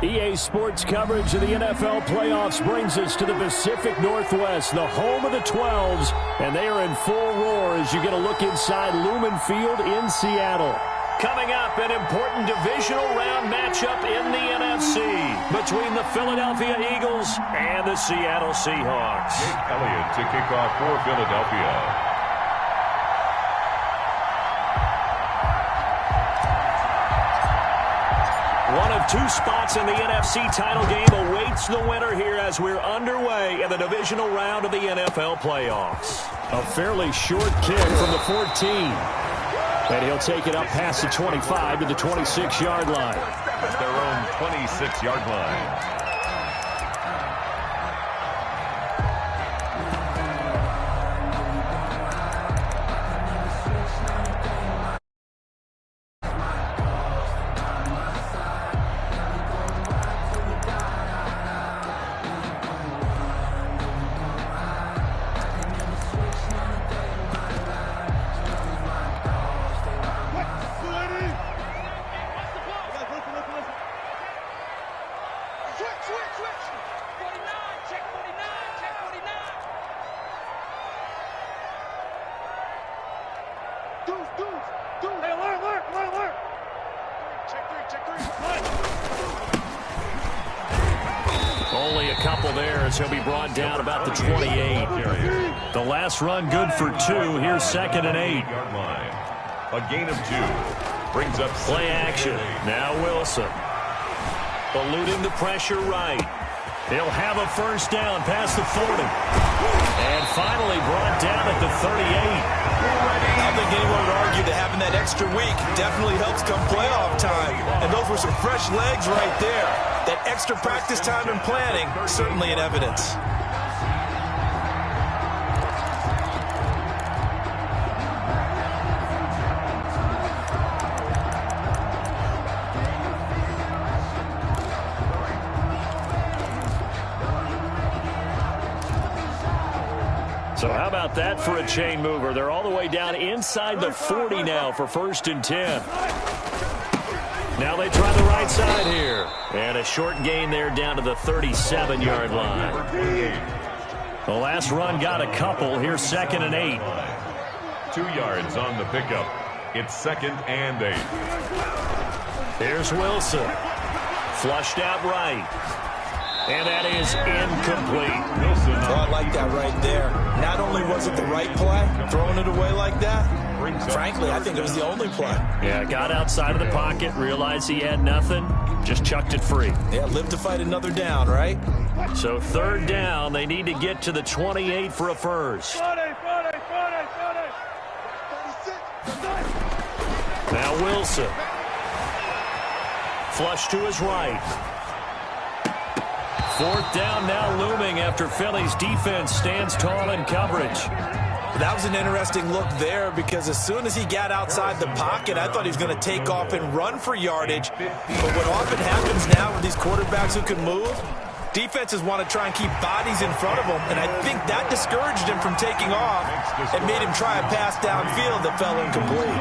EA Sports coverage of the NFL playoffs brings us to the Pacific Northwest, the home of the 12s, and they are in full roar as you get a look inside Lumen Field in Seattle. Coming up, an important divisional round matchup in the NFC between the Philadelphia Eagles and the Seattle Seahawks. Jake Elliott to kick off for Philadelphia. One of two spots in the NFC title game awaits the winner here as we're underway in the divisional round of the NFL playoffs. A fairly short kick from the 14. And he'll take it up past the 25 to the 26-yard line. At their own 26-yard line. Only a couple there as he'll be brought down about the 28. The last run good for 2. Here's 2nd and 8. A gain of 2 brings up play action. Now Wilson. Eluding the pressure right. He'll have a first down past the 40. And finally brought down at the 38. I don't think anyone would argue that having that extra week definitely helps come playoff time. And those were some fresh legs right there. That extra practice time and planning, certainly in evidence. So how about that for a chain mover? They're all the way down inside the 40 now for 1st and 10. Now they try the right side here. And a short gain there down to the 37-yard line. The last run got a couple. Here's 2nd and 8. 2 yards on the pickup. It's 2nd and 8. Here's Wilson. Flushed out right. And that is incomplete. Oh, I like that right there. Not only was it the right play, throwing it away like that, frankly, I think it was the only play. Yeah, got outside of the pocket, realized he had nothing, just chucked it free. Yeah, live to fight another down, right? So 3rd down, they need to get to the 28 for a first. Now Wilson. Flush to his right. 4th down now looming after Philly's defense stands tall in coverage. That was an interesting look there because as soon as he got outside the pocket, I thought he was going to take off and run for yardage. But what often happens now with these quarterbacks who can move, defenses want to try and keep bodies in front of them, and I think that discouraged him from taking off and made him try a pass downfield that fell incomplete.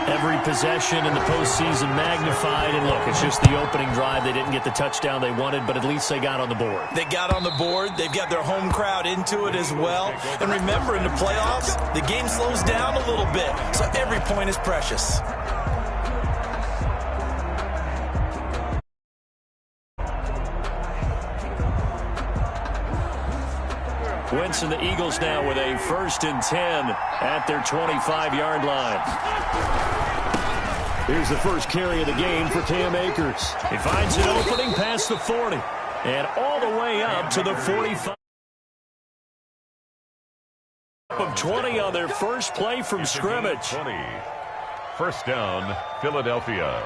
Every possession in the postseason magnified, and look, it's just the opening drive. They didn't get the touchdown they wanted, but at least they got on the board. They got on the board. They've got their home crowd into it as well. And remember, in the playoffs, the game slows down a little bit, so every point is precious. Wentz and the Eagles now with a 1st and 10 at their 25-yard line. Here's the first carry of the game for Cam Akers. He finds an opening past the 40 and all the way up to the 45. Of 20 on their first play from scrimmage. 20. First down, Philadelphia.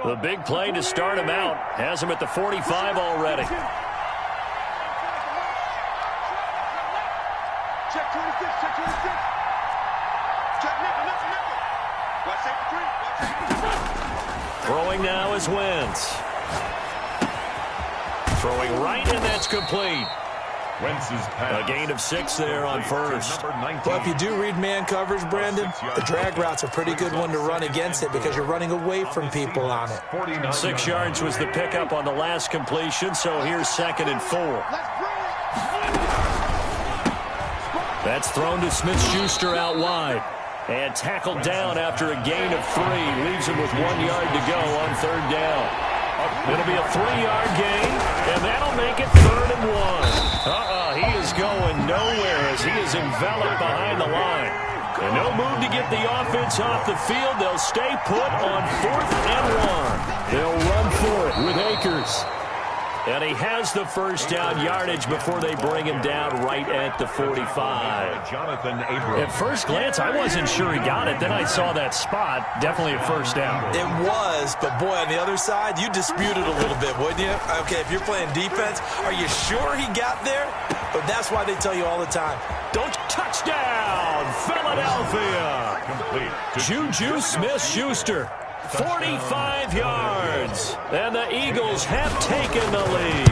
The big play to start him out has him at the 45 already. Check 26, check 26. Check nickel. Watch safety 3. Throwing now is Wentz. Throwing right, and that's complete. Wentz's pass. A gain of 6 there on first. Well, if you do read man coverage, Brandon, the drag route's a pretty good one to run against it because you're running away from people on it. 6 yards was the pickup on the last completion, so here's 2nd and 4. That's thrown to Smith-Schuster out wide. And tackled down after a gain of 3. Leaves him with 1 yard to go on 3rd down. It'll be a 3-yard gain, and that'll make it 3rd and 1. He is going nowhere as he is enveloped behind the line. And no move to get the offense off the field. They'll stay put on 4th and 1. They'll run for it with Akers. And he has the first down yardage before they bring him down right at the 45. Jonathan Abrams. At first glance, I wasn't sure he got it. Then I saw that spot. Definitely a first down. It was, but boy, on the other side, you dispute it a little bit, wouldn't you? Okay, if you're playing defense, are you sure he got there? But that's why they tell you all the time, don't touchdown, Philadelphia. Complete. Juju Smith-Schuster. 45 yards, and the Eagles have taken the lead.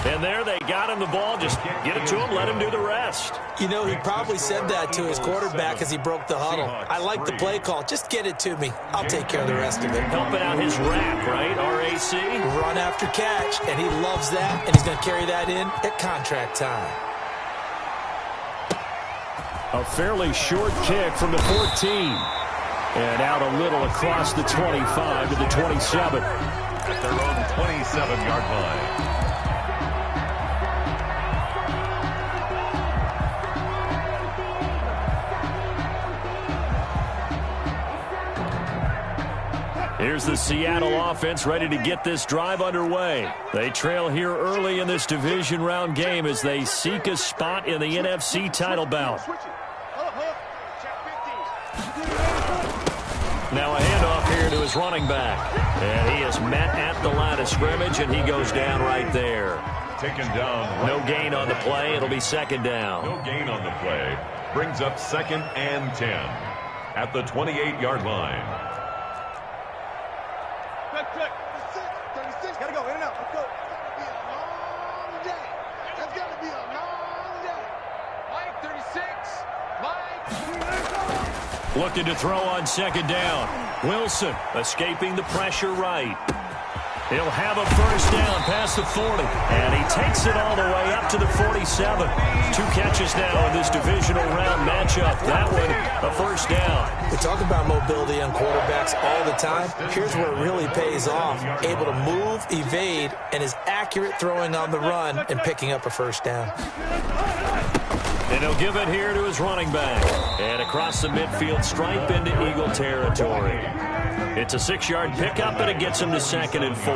And there they got him the ball. Just get it to him, let him do the rest. You know, he probably said that to his quarterback as he broke the huddle. I like the play call. Just get it to me. I'll take care of the rest of it. Helping out his rack, right, RAC? Run after catch, and he loves that, and he's going to carry that in at contract time. A fairly short kick from the 14. And out a little across the 25 to the 27. At their own 27-yard line. Here's the Seattle offense ready to get this drive underway. They trail here early in this division round game as they seek a spot in the NFC title bout. Now a handoff here to his running back. And he is met at the line of scrimmage, and he goes down right there. Taken down. Right. No gain on the play. It'll be 2nd down. No gain on the play. Brings up 2nd and 10 at the 28-yard line. Quick. 36. Gotta go. In and out. Let's go. It's gonna be a long day. Mike, 36. Mike. Looking to throw on 2nd down. Wilson escaping the pressure right. He'll have a first down past the 40. And he takes it all the way up to the 47. 2 catches now in this divisional round matchup. That one, a first down. We talk about mobility on quarterbacks all the time. Here's where it really pays off. Able to move, evade, and is accurate throwing on the run and picking up a first down. And he'll give it here to his running back. And across the midfield stripe into Eagle territory. It's a 6-yard pickup, and it gets him to 2nd and 4.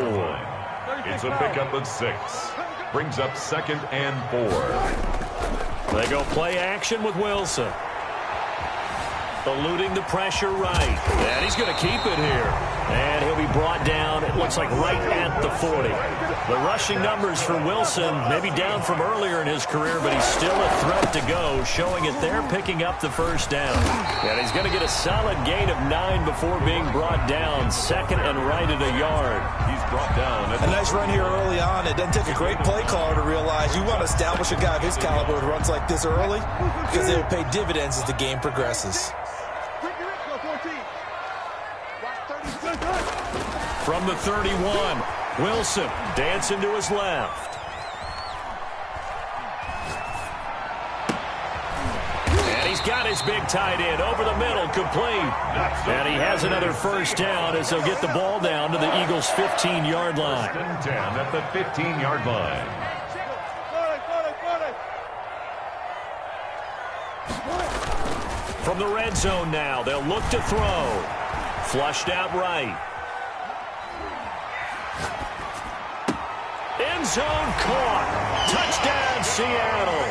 It's a pickup of 6. Brings up 2nd and 4. They go play action with Wilson. Eluding the pressure right. And he's going to keep it here. And he'll be brought down, it looks like, right at the 40. The rushing numbers for Wilson, maybe down from earlier in his career, but he's still a threat to go, showing it there, picking up the first down. And he's going to get a solid gain of 9 before being brought down, 2nd and right at a yard. He's brought down. A nice run here early on. It doesn't take a great play caller to realize you want to establish a guy of his caliber who runs like this early because they will pay dividends as the game progresses. From the 31, Wilson dancing to his left. And he's got his big tight end over the middle, complete. And he has another first down as they'll get the ball down to the Eagles' 15-yard line. 10 at the 15-yard line. From the red zone now, they'll look to throw. Flushed out right. End zone caught. Touchdown, Seattle.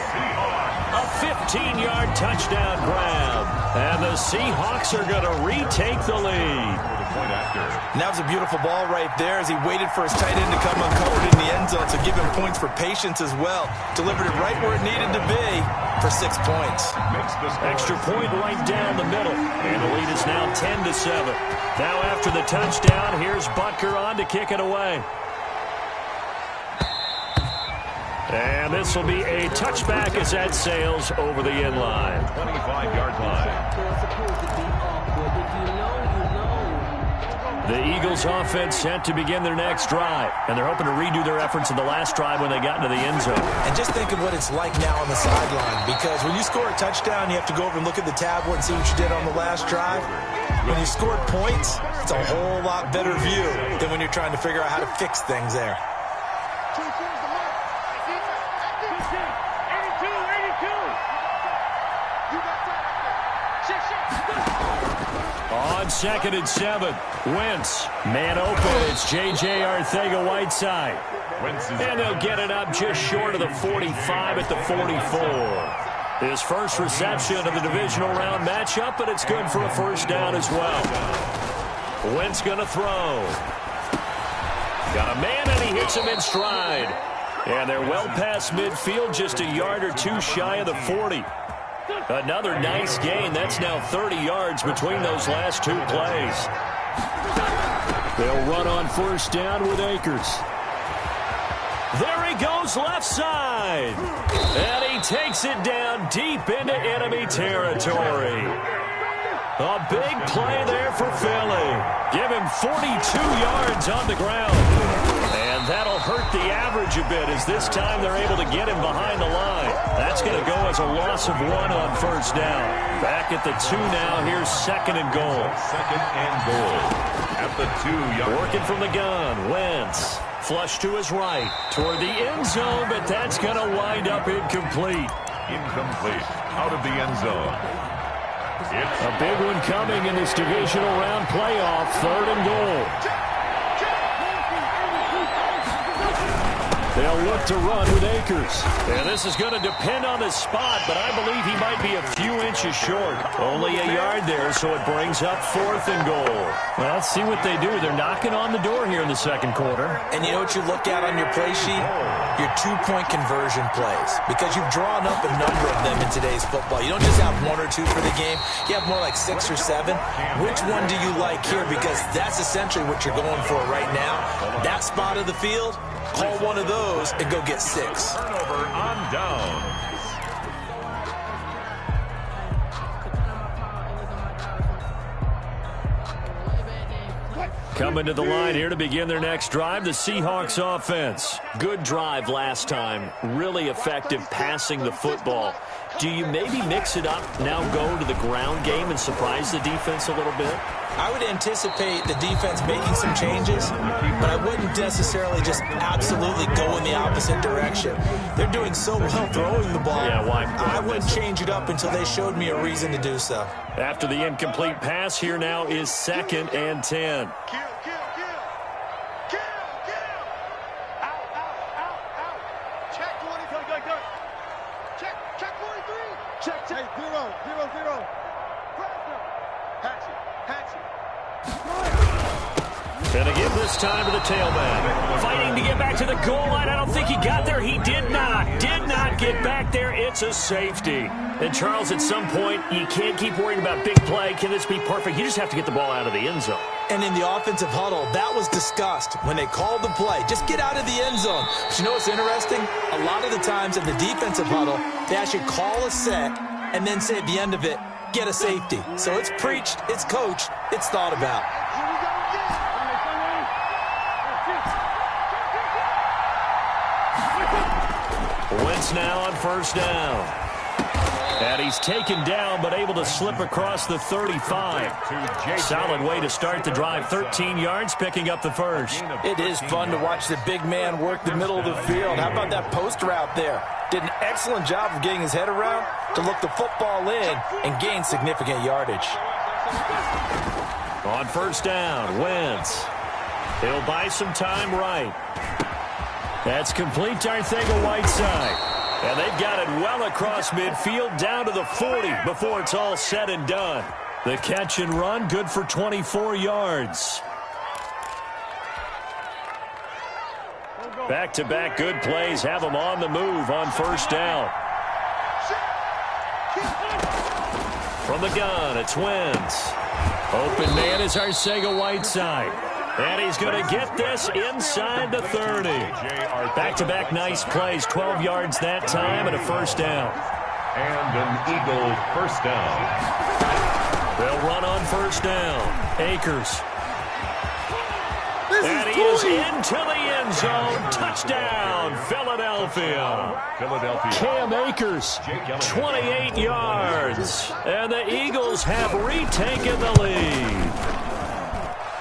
A 15-yard touchdown grab. And the Seahawks are going to retake the lead. And that was a beautiful ball right there as he waited for his tight end to come uncovered in the end zone to give him points for patience as well. Delivered it right where it needed to be for 6 points. Extra point right down the middle. And the lead is now 10-7. Now after the touchdown, here's Butker on to kick it away. And this will be a touchback as that sails over the end line. 25-yard line. The Eagles offense set to begin their next drive, and they're hoping to redo their efforts in the last drive when they got into the end zone. And just think of what it's like now on the sideline, because when you score a touchdown, you have to go over and look at the tablet and see what you did on the last drive. When you scored points, it's a whole lot better view than when you're trying to figure out how to fix things there. On 2nd and 7, Wentz, man open, it's J.J. Arcega-Whiteside. And they'll get it up just short of the 45 at the 44. His first reception of the divisional round matchup, but it's good for a first down as well. Wentz going to throw. Got a man, and he hits him in stride. And they're well past midfield, just a yard or two shy of the 40. Another nice gain. That's now 30 yards between those last two plays. They'll run on first down with Akers. There he goes left side. And he takes it down deep into enemy territory. A big play there for Philly. Give him 42 yards on the ground. And that'll hurt the average a bit as this time they're able to get him behind the line. That's going to go as a loss of 1 on first down. Back at the 2 now. Here's 2nd and goal. 2nd and goal. At the 2-yard. Working from the gun. Wentz. Flush to his right. Toward the end zone, but that's going to wind up incomplete. Incomplete. Out of the end zone. It's a big one coming in this divisional round playoff. 3rd and goal. They'll look to run with Akers. And this is going to depend on his spot, but I believe he might be a few inches short. Only a yard there, so it brings up 4th and goal. Well, let's see what they do. They're knocking on the door here in the second quarter. And you know what you look at on your play sheet? Your 2-point conversion plays. Because you've drawn up a number of them in today's football. You don't just have 1 or 2 for the game. You have more like 6 or 7. Which one do you like here? Because that's essentially what you're going for right now. That spot of the field, call one of those and go get 6. turnover on downs. Coming to the line here to begin their next drive, the Seahawks offense. Good drive last time. Really effective passing the football. Do you maybe mix it up, now go to the ground game and surprise the defense a little bit? I would anticipate the defense making some changes, but I wouldn't necessarily just absolutely go in the opposite direction. They're doing so well throwing the ball. Yeah, why I wouldn't change it up until they showed me a reason to do so. After the incomplete pass, here now is 2nd and 10. And again this time to the tailback. Fighting to get back to the goal line. I don't think he got there. He did not get back there. It's a safety. And Charles, at some point, you can't keep worrying about big play. Can this be perfect? You just have to get the ball out of the end zone. And in the offensive huddle, that was discussed when they called the play. Just get out of the end zone. But you know what's interesting? A lot of the times in the defensive huddle, they actually call a set and then say at the end of it, get a safety. So it's preached, it's coached, it's thought about. Wentz now on first down. And he's taken down, but able to slip across the 35. Solid way to start the drive. 13 yards, picking up the first. It is fun to watch the big man work the middle of the field. How about that post route there? Did an excellent job of getting his head around to look the football in and gain significant yardage. On first down, Wentz. He'll buy some time right. That's complete to Arcega-Whiteside. And they've got it well across midfield down to the 40 before it's all said and done. The catch and run, good for 24 yards. Back-to-back good plays have them on the move on first down. From the gun, it's Wentz. Open man is Arcega-Whiteside. And he's going to get this inside the 30. Back-to-back nice plays, 12 yards that time and a first down. And an Eagle first down. They'll run on first down. Akers. And he is into the end zone. Touchdown, Philadelphia. Cam Akers, 28 yards. And the Eagles have retaken the lead.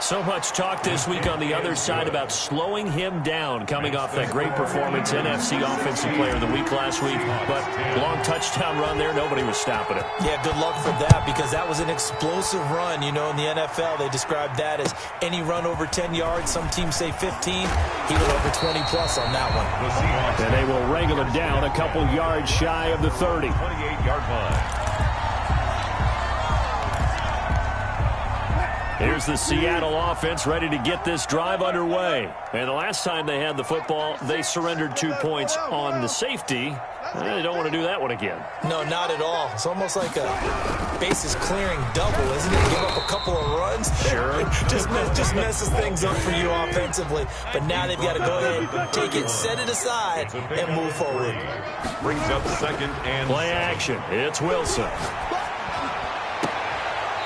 So much talk this week on the other side about slowing him down coming off that great performance, NFC Offensive Player of the Week last week. But long touchdown run there, nobody was stopping him. Yeah, good luck for that because that was an explosive run. You know, in the NFL, they describe that as any run over 10 yards. Some teams say 15. He went over 20-plus on that one. And they will wrangle him down a couple yards shy of the 30. 28-yard line. Here's the Seattle offense ready to get this drive underway. And the last time they had the football, they surrendered 2 points on the safety. They don't want to do that one again. No, not at all. It's almost like a bases clearing double, isn't it? Give up a couple of runs. Sure. just messes things up for you offensively. But now they've got to go ahead, take it, set it aside, and move forward. Brings up second and play action. It's Wilson.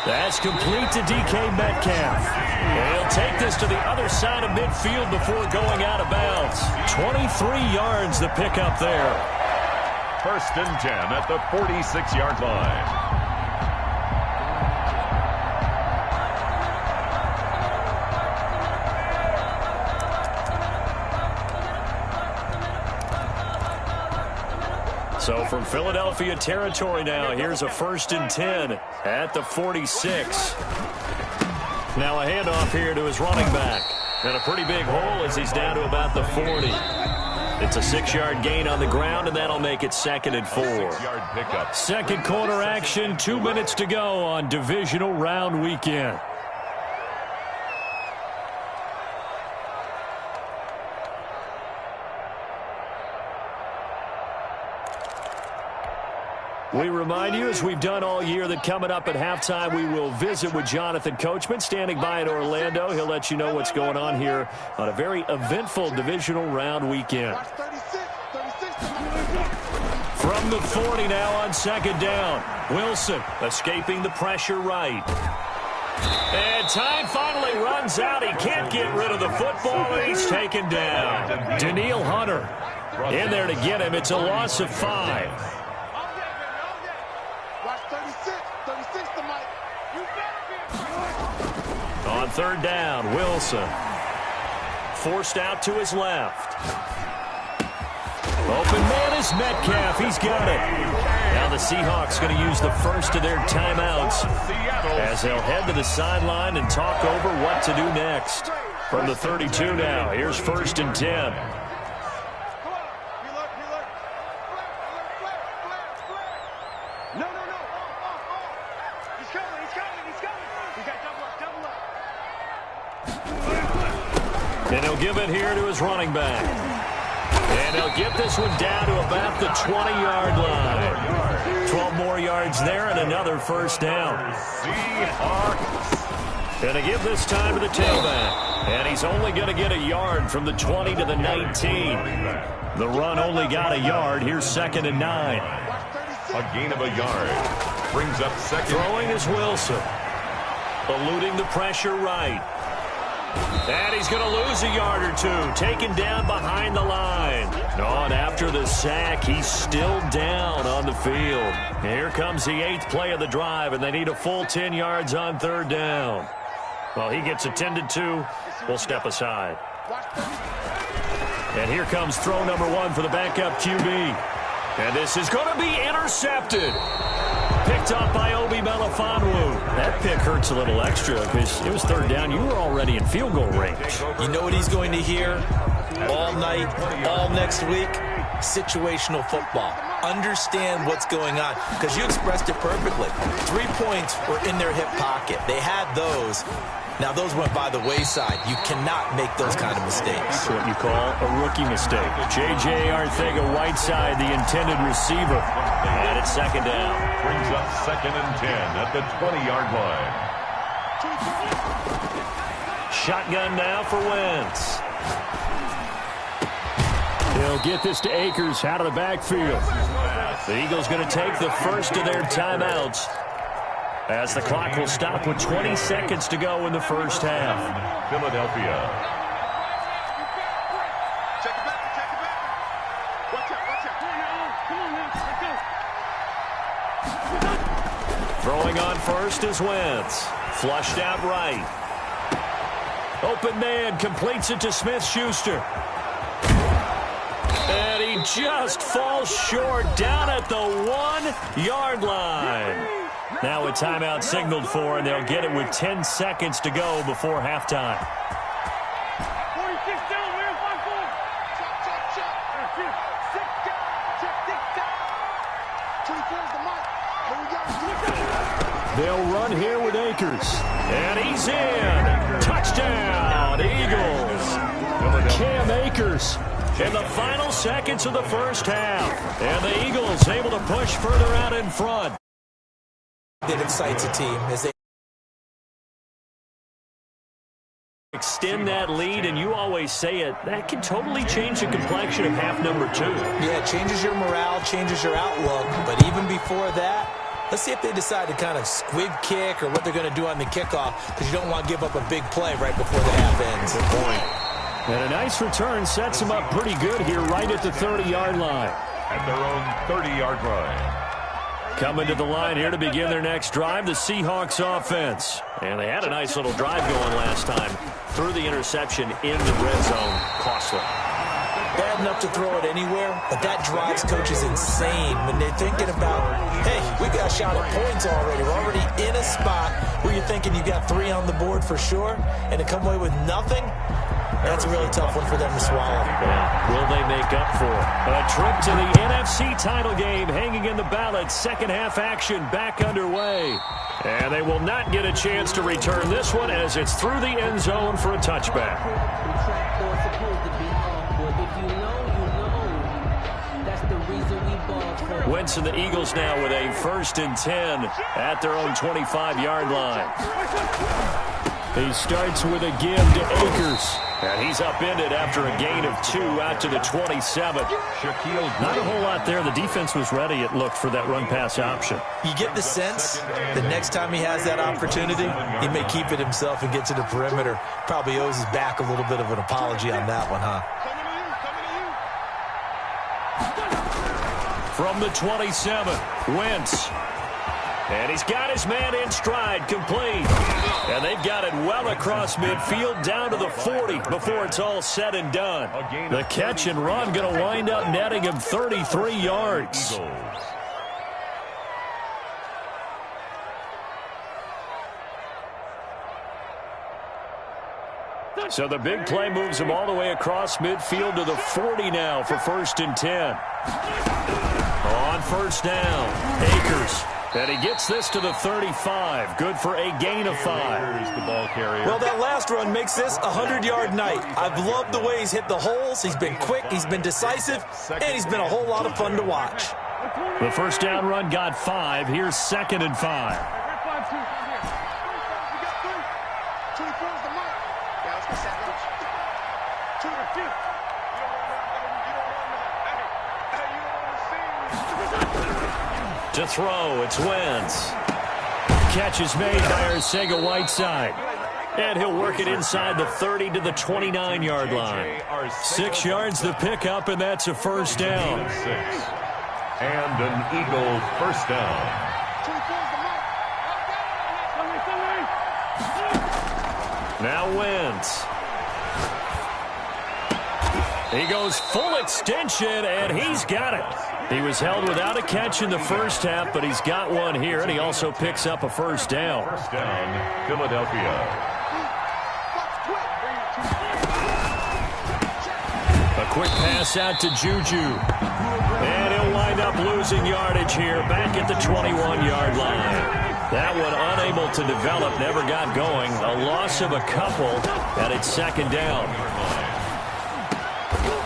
That's complete to DK Metcalf. He'll take this to the other side of midfield before going out of bounds. 23 yards the pickup there. First and 10 at the 46-yard line. So from Philadelphia territory now, here's a first and 10 at the 46. Now a handoff here to his running back. And a pretty big hole as he's down to about the 40. It's a 6-yard gain on the ground, and that'll make it second and 4. 6-yard pickup. Second quarter action, 2 minutes to go on divisional round weekend. We remind you, as we've done all year, that coming up at halftime, we will visit with Jonathan Coachman, standing by in Orlando. He'll let you know what's going on here on a very eventful divisional round weekend. From the 40 now on second down. Wilson escaping the pressure right. And time finally runs out. He can't get rid of the football, and he's taken down. Danielle Hunter in there to get him. It's a loss of 5. On third down, Wilson. Forced out to his left. Open man is Metcalf. He's got it. Now the Seahawks going to use the first of their timeouts as they'll head to the sideline and talk over what to do next. From the 32 now, here's first and 10. And he'll give it here to his running back. And he'll get this one down to about the 20-yard line. 12 more yards there and another first down. Going to give this time to the tailback. And he's only going to get a yard from the 20 to the 19. The run only got a yard. Here's second and 9. A gain of a yard. Brings up second. Throwing is Wilson. Eluding the pressure right. And he's going to lose a yard or two. Taken down behind the line. And after the sack, he's still down on the field. Here comes the 8th play of the drive, and they need a full 10 yards on third down. Well, he gets attended to. We'll step aside. And here comes throw number 1 for the backup QB. And this is going to be intercepted. Picked up by Obi Melifonwu. That pick hurts a little extra because it was third down. You were already in field goal range. You know what he's going to hear all night, all next week? Situational football. Understand what's going on because you expressed it perfectly. 3 points were in their hip pocket. They had those. Now, those went by the wayside. You cannot make those kind of mistakes. That's what you call a rookie mistake. J.J. Arcega-Whiteside, the intended receiver. And it's second down. Brings up second and 10 at the 20-yard line. Shotgun now for Wentz. He'll get this to Akers out of the backfield. The Eagles going to take the first of their timeouts as the clock will stop with 20 seconds to go in the first half. Philadelphia. Throwing on first is Wentz. Flushed out right. Open man completes it to Smith-Schuster. And he just falls short down at the 1-yard line. Now a timeout signaled for, and they'll get it with 10 seconds to go before halftime. 46 down, man. 5-4. Check. 6 down. Check 6 down. 24 is the mark. Here we go. They'll run here with Akers. And he's in. Touchdown, Eagles. Cam Akers in the final seconds of the first half. And the Eagles able to push further out in front. It excites a team as they extend that lead, and you always say it, that can totally change the complexion of half number 2. Yeah, it changes your morale, changes your outlook. But even before that, let's see if they decide to kind of squib kick or what they're going to do on the kickoff, because you don't want to give up a big play right before the half ends. Good point. And a nice return sets them up pretty good here right at the 30-yard line. At their own 30-yard line. Coming to the line here to begin their next drive, the Seahawks offense. And they had a nice little drive going last time. Threw the interception in the red zone. Costly. Bad enough to throw it anywhere, but that drives coaches insane when they're thinking about, hey, we got a shot at points already. We're already in a spot where you're thinking you got 3 on the board for sure, and to come away with nothing, that's a really tough one for them to swallow. Yeah. Will they make up for it? A trip to the NFC title game hanging in the balance. Second half action back underway. And they will not get a chance to return this one as it's through the end zone for a touchback. Wentz and the Eagles now with a 1st and 10 at their own 25-yard line. He starts with a give to Akers. And he's upended after a gain of 2 out to the 27. Not a whole lot there. The defense was ready, it looked, for that run-pass option. You get the sense the next time he has that opportunity, he may keep it himself and get to the perimeter. Probably owes his back a little bit of an apology on that one, huh? From the 27, Wentz. And he's got his man in stride, complete. And they've got it well across midfield down to the 40 before it's all said and done. The catch and run going to wind up netting him 33 yards. So the big play moves him all the way across midfield to the 40 now for 1st and 10. On first down, Akers. And he gets this to the 35. Good for a gain of 5. The ball carrier. Well, that last run makes this a 100-yard night. I've loved the way he's hit the holes. He's been quick, he's been decisive, and he's been a whole lot of fun to watch. The first down run got 5. Here's 2nd and 5. To throw, it's Wentz. Catch is made by Arcega-Whiteside. And he'll work it inside the 30 to the 29-yard line. 6 yards the pickup, and that's a first down. And an Eagle first down. Now Wentz. He goes full extension, and he's got it. He was held without a catch in the first half, but he's got one here, and he also picks up a first down. First down, Philadelphia. A quick pass out to Juju. And he'll wind up losing yardage here back at the 21-yard line. That one unable to develop, never got going. A loss of a couple, and it's 2nd down.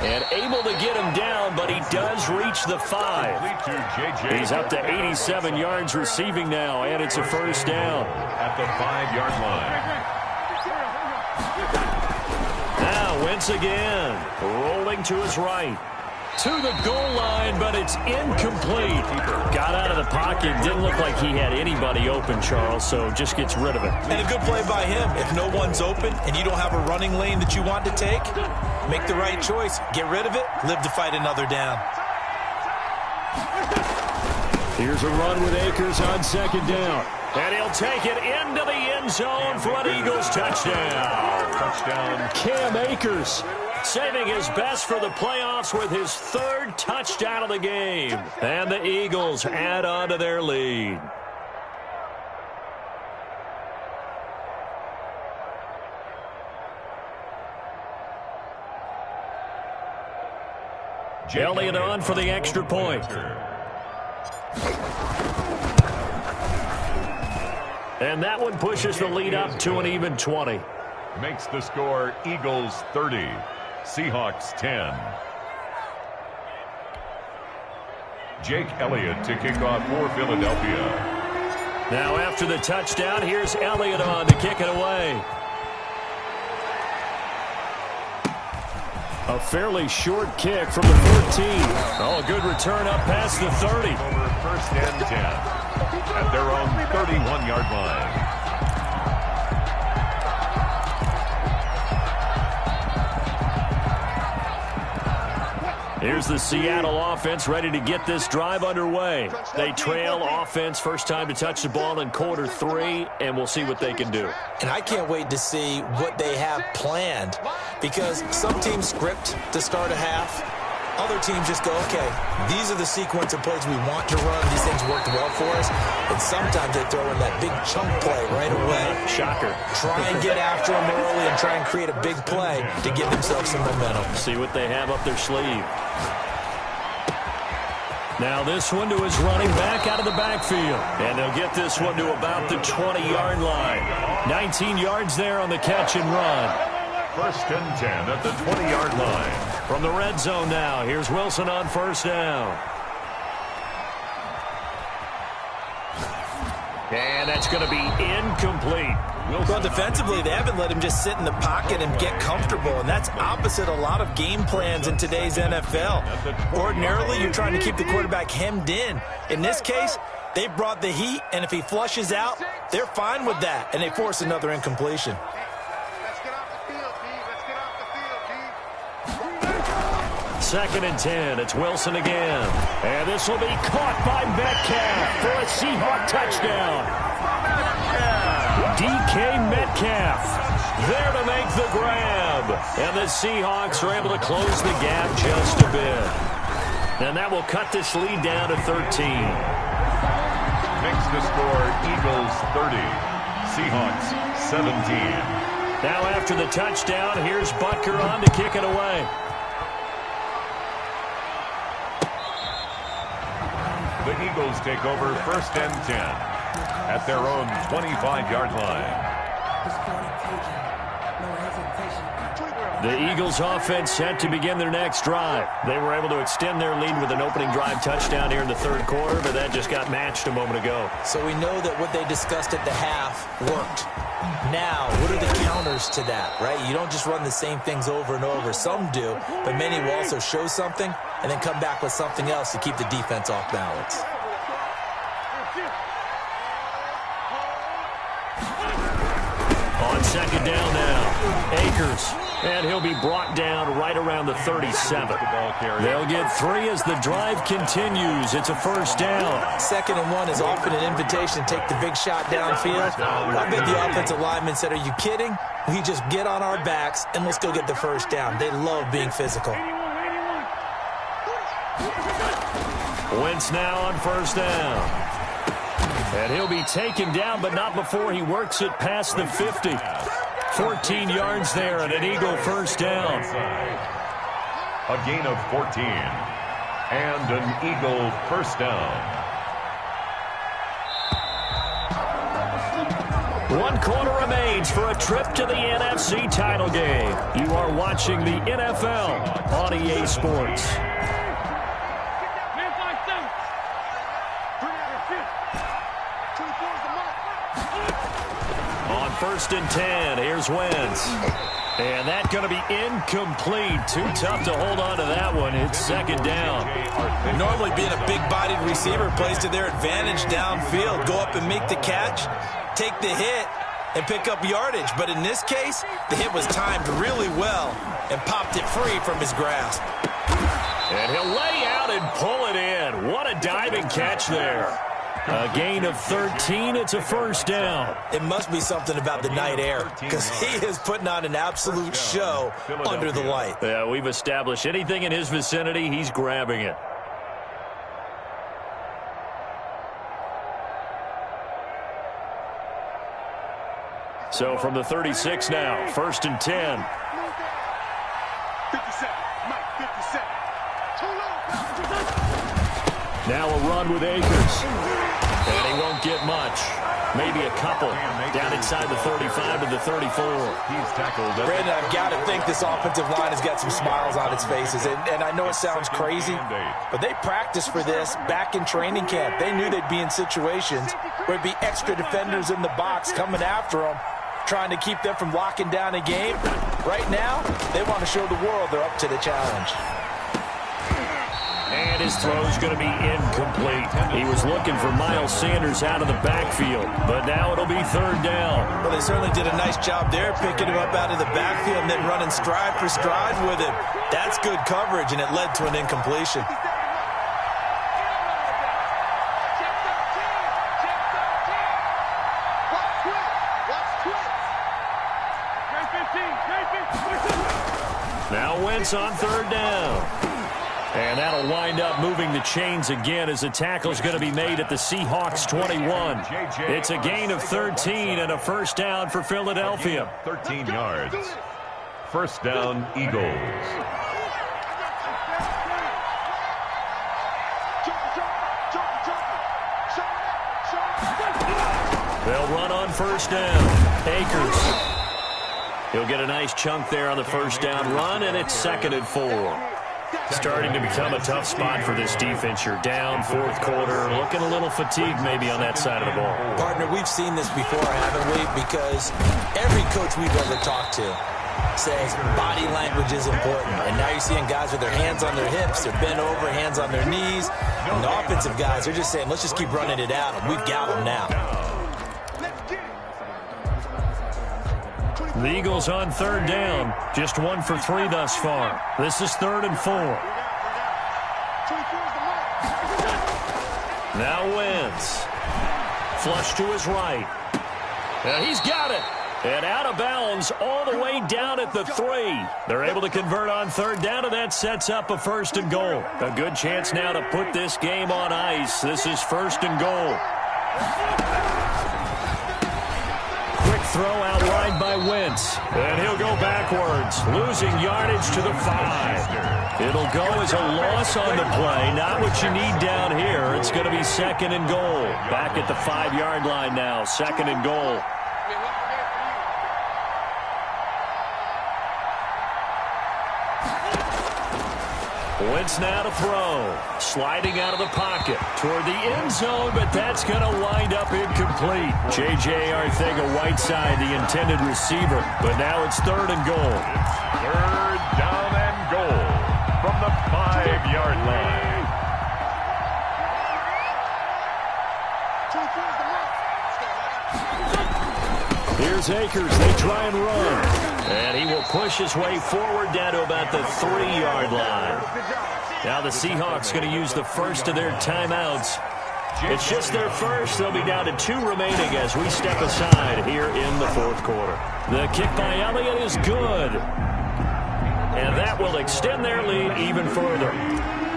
And able to get him down, but he does reach the 5. He's up to 87 yards receiving now, and it's a first down. At the 5-yard line. Now Wentz again, rolling to his right. To the goal line, but it's incomplete. Got out of the pocket. Didn't look like he had anybody open, Charles, so just gets rid of it. And a good play by him. If no one's open and you don't have a running lane that you want to take, make the right choice. Get rid of it. Live to fight another down. Here's a run with Akers on second down. And he'll take it into the end zone for an Eagles touchdown. Touchdown, Cam Akers. Saving his best for the playoffs with his third touchdown of the game. And the Eagles add on to their lead. Elliott on for the extra point. And that one pushes the lead up to an even 20. Makes the score Eagles 30. Seahawks 10. Jake Elliott to kick off for Philadelphia. Now after the touchdown, here's Elliott on to kick it away. A fairly short kick from the 14. Oh, a good return up past the 30. Over first and 10 at their own 31-yard line. Here's the Seattle offense ready to get this drive underway. They trail offense first time to touch the ball in quarter 3, and we'll see what they can do. And I can't wait to see what they have planned, because some teams script to start a half. Other teams just go, okay, these are the sequence of plays we want to run. These things worked well for us. And sometimes they throw in that big chunk play right away. Shocker. Try and get after them early and try and create a big play to give themselves some momentum. See what they have up their sleeve. Now this one to his running back out of the backfield. And they'll get this one to about the 20-yard line. 19 yards there on the catch and run. First and 10 at the 20-yard line. From the red zone now, here's Wilson on first down. And that's going to be incomplete. Well, defensively, they haven't let him just sit in the pocket and get comfortable, and that's opposite a lot of game plans in today's NFL. Ordinarily, you're trying to keep the quarterback hemmed in. In this case, they brought the heat, and if he flushes out, they're fine with that, and they force another incompletion. Second and 10. It's Wilson again. And this will be caught by Metcalf for a Seahawk touchdown. DK Metcalf there to make the grab. And the Seahawks are able to close the gap just a bit. And that will cut this lead down to 13. Makes the score Eagles 30. Seahawks 17. Now after the touchdown, here's Butker on to kick it away. The Eagles take over first and 10 at their own 25-yard line. The Eagles offense set to begin their next drive. They were able to extend their lead with an opening drive touchdown here in the third quarter, but that just got matched a moment ago. So we know that what they discussed at the half worked. Now, what are the counters to that, right? You don't just run the same things over and over. Some do, but many will also show something and then come back with something else to keep the defense off balance. On second down now, Akers. And he'll be brought down right around the 37. They'll get 3 as the drive continues. It's a first down. Second and 1 is often an invitation to take the big shot downfield. I bet the offensive lineman said, are you kidding? We just get on our backs and let's go get the first down. They love being physical. Wentz now on first down. And he'll be taken down, but not before he works it past the 50. 14 yards there and an Eagle first down. A gain of 14 and an Eagle first down. 1 quarter remains for a trip to the NFC title game. You are watching the NFL on EA Sports. first and 10. Here's Wentz. And that's going to be incomplete. Too tough to hold on to that one. It's second down. Normally being a big-bodied receiver plays to their advantage downfield. Go up and make the catch, take the hit, and pick up yardage. But in this case, the hit was timed really well and popped it free from his grasp. And he'll lay out and pull it in. What a diving catch there. A gain of 13. It's a first down. It must be something about the night air because he is putting on an absolute show under the light. Yeah, we've established anything in his vicinity, he's grabbing it. So from the 36 now, first and 10. 57. Mike, 57. Now a run with Akers. And he won't get much. Maybe a couple. Down inside the 35 to the 34. He's tackled. Brandon, I've got to think this offensive line has got some smiles on its faces. And I know it sounds crazy, but they practiced for this back in training camp. They knew they'd be in situations where it'd be extra defenders in the box coming after them, trying to keep them from locking down a game. Right now, they want to show the world they're up to the challenge. And his throw's going to be incomplete. He was looking for Miles Sanders out of the backfield, but now it'll be third down. Well, they certainly did a nice job there, picking him up out of the backfield and then running stride for stride with him. That's good coverage, and it led to an incompletion. Now Wentz on third down. And that'll wind up moving the chains again as the tackle's going to be made at the Seahawks 21. It's a gain of 13 and a first down for Philadelphia. 13 yards. First down, Eagles. They'll run on first down. Akers. He'll get a nice chunk there on the first down run, and it's second and 4. Starting to become a tough spot for this defense. You're down, fourth quarter, looking a little fatigued maybe on that side of the ball. Partner, we've seen this before, haven't we? Because every coach we've ever talked to says body language is important. And now you're seeing guys with their hands on their hips, they're bent over, hands on their knees. And the offensive guys are just saying, let's just keep running it out. And we've got them now. The Eagles on third down, just 1 for 3 thus far. This is third and 4. Now Wentz. Flush to his right. And he's got it. And out of bounds all the way down at the 3. They're able to convert on third down, and that sets up a first and goal. A good chance now to put this game on ice. This is first and goal. Throw out wide by Wentz. And he'll go backwards, losing yardage to the 5. It'll go as a loss on the play. Not what you need down here. It's going to be second and goal. Back at the 5-yard line now. Second and goal. Wentz now to throw. Sliding out of the pocket toward the end zone, but that's going to wind up incomplete. J.J. Arcega-Whiteside, the intended receiver, but now it's third and goal. Third down and goal from the 5-yard line. Here's Akers. They try and run. And he will push his way forward down to about the 3-yard line. Now the Seahawks going to use the first of their timeouts. It's just their first. They'll be down to 2 remaining as we step aside here in the fourth quarter. The kick by Elliott is good. And that will extend their lead even further.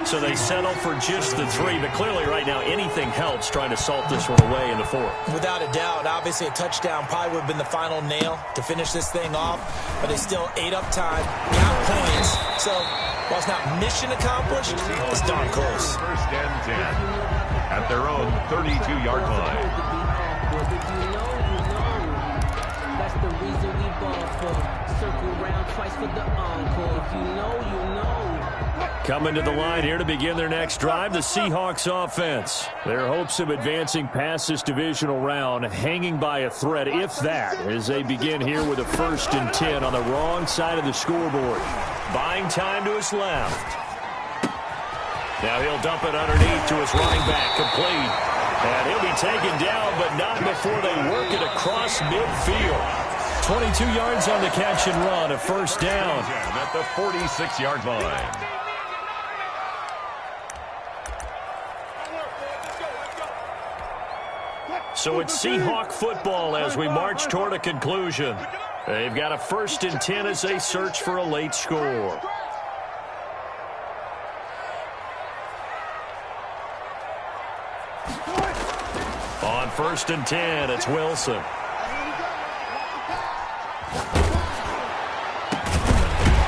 So they settle for just the 3, but clearly right now anything helps trying to salt this one away in the 4th. Without a doubt, obviously a touchdown probably would have been the final nail to finish this thing off, but they still ate up time, got points. So while it's not mission accomplished, it's darn close. First and 10 at their own 32-yard line. That's the reason we ball for. Circle round twice for the encore. If you know, you know. Coming to the line here to begin their next drive, the Seahawks offense. Their hopes of advancing past this divisional round hanging by a thread, if that, as they begin here with a 1st and 10 on the wrong side of the scoreboard. Buying time to his left. Now he'll dump it underneath to his running back, complete. And he'll be taken down, but not before they work it across midfield. 22 yards on the catch and run, a 1st down. At the 46-yard line. So it's Seahawk football as we march toward a conclusion. They've got a 1st and 10 as they search for a late score. On 1st and 10, it's Wilson.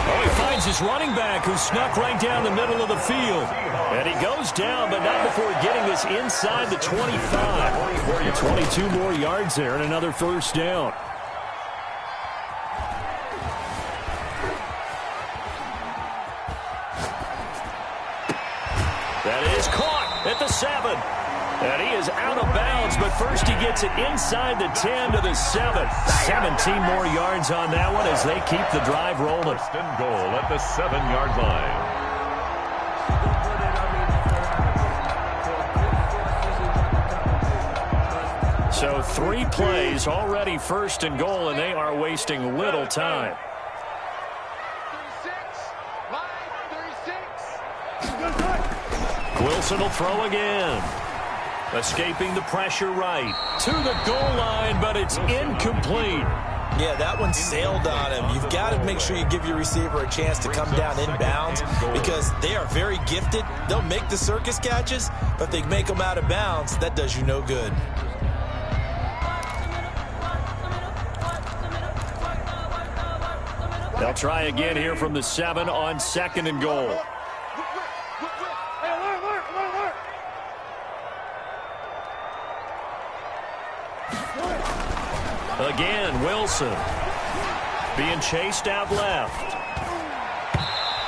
Oh, he finds his running back who snuck right down the middle of the field. And he goes down, but not before getting this inside the 25. 22 more yards there and another 1st down. That is caught at the 7. And he is out of bounds, but first he gets it inside the 10 to the 7. 17 more yards on that one as they keep the drive rolling. 1st and goal at the 7-yard line. So 3 plays, already 1st and goal, and they are wasting little time. 36. Wilson will throw again. Escaping the pressure right. To the goal line, but it's incomplete. Yeah, that one sailed on him. You've got to make sure you give your receiver a chance to come down inbounds because they are very gifted. They'll make the circus catches, but if they make them out of bounds, that does you no good. They'll try again here from the 7 on 2nd and goal. Again, Wilson being chased out left.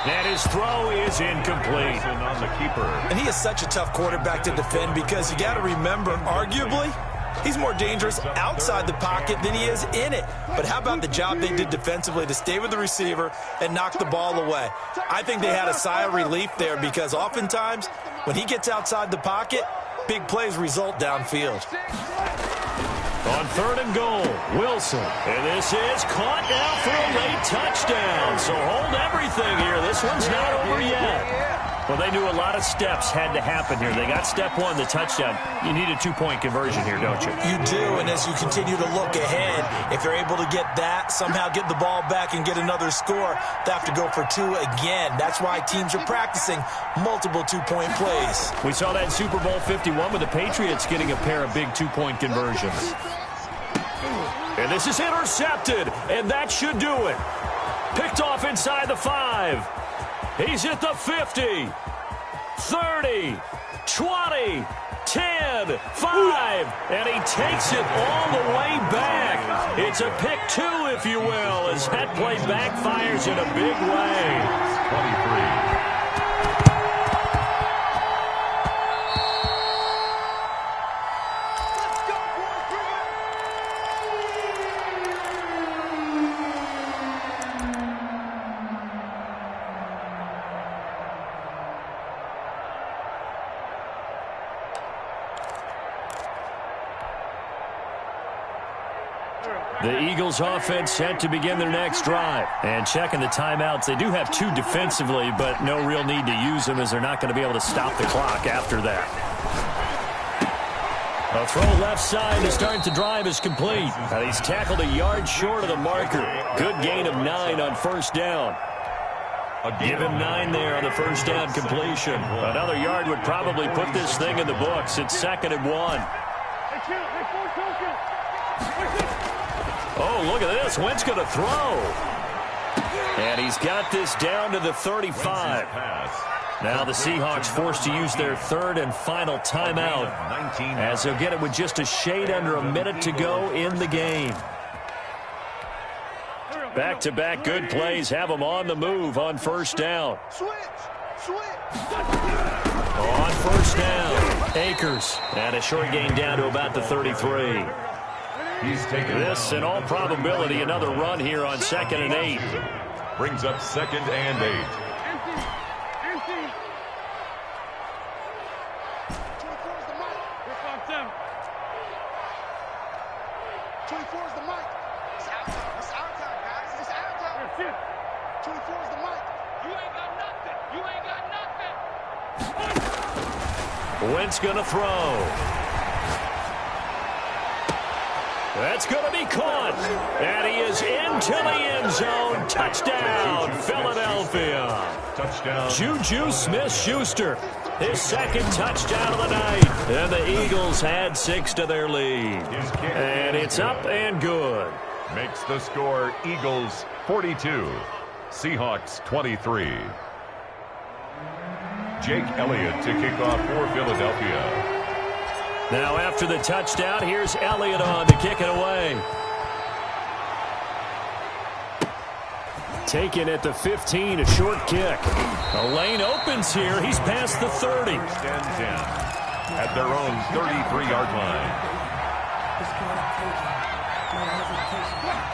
And his throw is incomplete. On the keeper. And he is such a tough quarterback to defend because you got to remember, arguably, he's more dangerous outside the pocket than he is in it. But how about the job they did defensively to stay with the receiver and knock the ball away? I think they had a sigh of relief there because oftentimes when he gets outside the pocket, big plays result downfield. On 3rd and goal, Wilson. And this is caught now for a late touchdown. So hold everything here. This one's not over yet. Well, they knew a lot of steps had to happen here. They got step 1, the touchdown. You need a 2-point conversion here, don't you? You do, and as you continue to look ahead, if they're able to get that, somehow get the ball back and get another score, they have to go for 2 again. That's why teams are practicing multiple 2-point plays. We saw that in Super Bowl 51 with the Patriots getting a pair of big 2-point conversions. And this is intercepted, and that should do it. Picked off inside the 5. He's at the 50, 30, 20, 10, 5, and he takes it all the way back. It's a pick 2, if you will, as that play backfires in a big way. 23. The Eagles offense set to begin their next drive. And checking the timeouts, they do have 2 defensively, but no real need to use them as they're not going to be able to stop the clock after that. A throw left side to start the drive is complete. And he's tackled a yard short of the marker. Good gain of 9 on 1st down. Give him 9 there on the 1st down completion. Another yard would probably put this thing in the books. It's 2nd and 1. Oh, look at this. Wentz going to throw. And he's got this down to the 35. Now the Seahawks forced to use their 3rd and final timeout as they'll get it with just a shade under a minute to go in the game. Back-to-back good plays have them on the move on 1st down. On first down, Akers. And a short gain down to about the 33. He's taken This, in all probability, another run here on 2nd and 8. Brings up 2nd and 8. Empty. 24 is the mic. 24 is the mic. It's our time. It's our time, guys. It's our time. 24 is the mic. You ain't got nothing. You ain't got nothing. Wentz going to throw. That's going to be caught. And he is into the end zone. Touchdown, Philadelphia. Touchdown. Juju Smith-Schuster, his 2nd touchdown of the night. And the Eagles add 6 to their lead. And it's up and good. Makes the score Eagles 42, Seahawks 23. Jake Elliott to kick off for Philadelphia. Now after the touchdown, here's Elliott on to kick it away. Taken at the 15, a short kick. A lane opens here. He's past the 30. 1st and 10 at their own 33-yard line.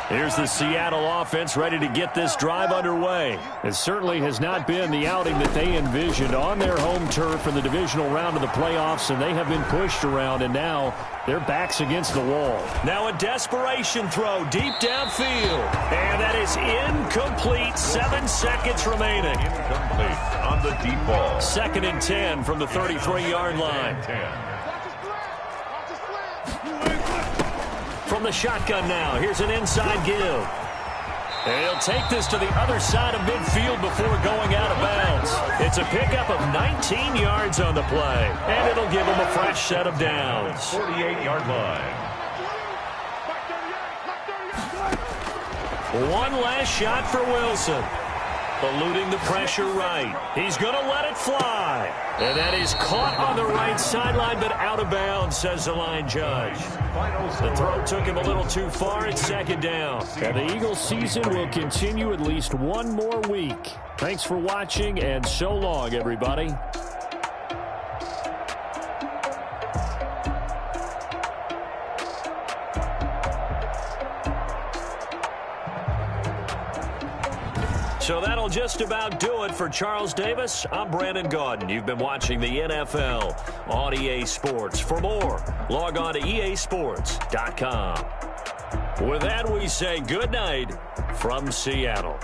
Here's the Seattle offense ready to get this drive underway. It certainly has not been the outing that they envisioned on their home turf in the divisional round of the playoffs, and they have been pushed around, and now their backs against the wall. Now a desperation throw deep downfield, and that is incomplete. 7 seconds remaining. Incomplete on the deep ball. 2nd and 10 from the 33-yard line. 10. From the shotgun now, here's an inside give. And he'll take this to the other side of midfield before going out of bounds. It's a pickup of 19 yards on the play, and it'll give him a fresh set of downs. 48-yard line. One last shot for Wilson. Eluding the pressure right. He's going to let it fly. And that is caught on the right sideline, but out of bounds, says the line judge. The throw took him a little too far. It's 2nd down. And the Eagles season will continue at least one more week. Thanks for watching, and so long, everybody. So that'll just about do it for Charles Davis. I'm Brandon Gaudin. You've been watching the NFL on EA Sports. For more, log on to easports.com. With that, we say good night from Seattle.